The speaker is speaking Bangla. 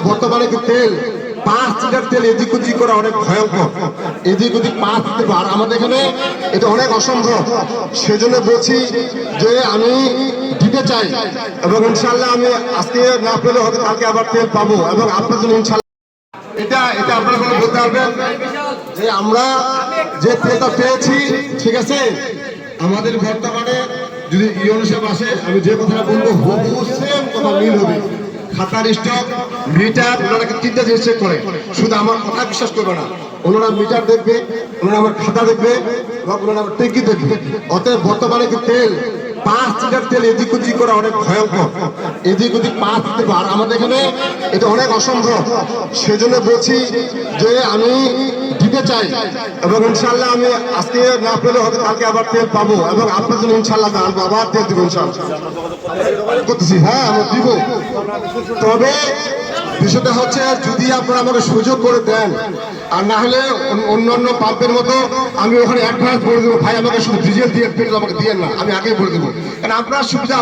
বর্তমানে তেল 5 লিটার তেল এদিক ওদিক করা অনেক ভয়ঙ্কর, এদিক ওদিক 5 লিটার, আর আমাদের এখানে এটা অনেক অসম্ভব। সেজন্য বলছি যে আমি দিতে চাই এবং ইনশাল্লাহ আমি আজকে না পেলে হয়তো কালকে আবার তেল পাবো এবং আপনার জন্য ইনশাল্লাহ এটা এটা আপনারা কোনো বলতে পারবেন যে আমরা যে তেলটা পেয়েছি, ঠিক আছে, আমাদের বর্তমানে যদি ইউনো সাহেব আসে আমি যে কথাটা বলবো হুবহু সেম কথা মিল হবে। খাতার স্টক মিটার ওনারা 3টা জিনিস চেক করে, শুধু আমার কথা বিশ্বাস করবে না, ওনারা মিটার দেখবে, ওনারা আমার খাতা দেখবে এবং ওনারা আমার ট্যাঙ্কি দেখবে। অতএব বর্তমানে তেল 5 লিটার তেল এদিক ওদিক করা অনেক ভয়ঙ্কর, এদিক ওদিক 5 লিটার, আর আমাদের এখানে এটা অনেক অসম্ভব। সেজন্য বলছি যে আমি দিতে চাই এবং ইনশাল্লাহ আমি আজকে না পেলে হয়তো কালকে আবার তেল পাবো এবং আপনার জন্য ইনশাল্লাহ আনবো, আবার তেল দিব ইনশাল্লাহ করতেছি। হ্যাঁ আমি দিব, তবে বিষয়টা হচ্ছে যদি আপনারা আমাকে সুযোগ করে দেন, আর না হলে অন্যান্য পাম্পের মতো আমি ওখানে অ্যাডভান্স বলে দেবো, ভাই আমাকে শুধু ডিজেল দিয়ে পেট্রোল আমাকে দিয়ে না, আমি আগেই বলে দেবো, কারণ আপনার সুবিধা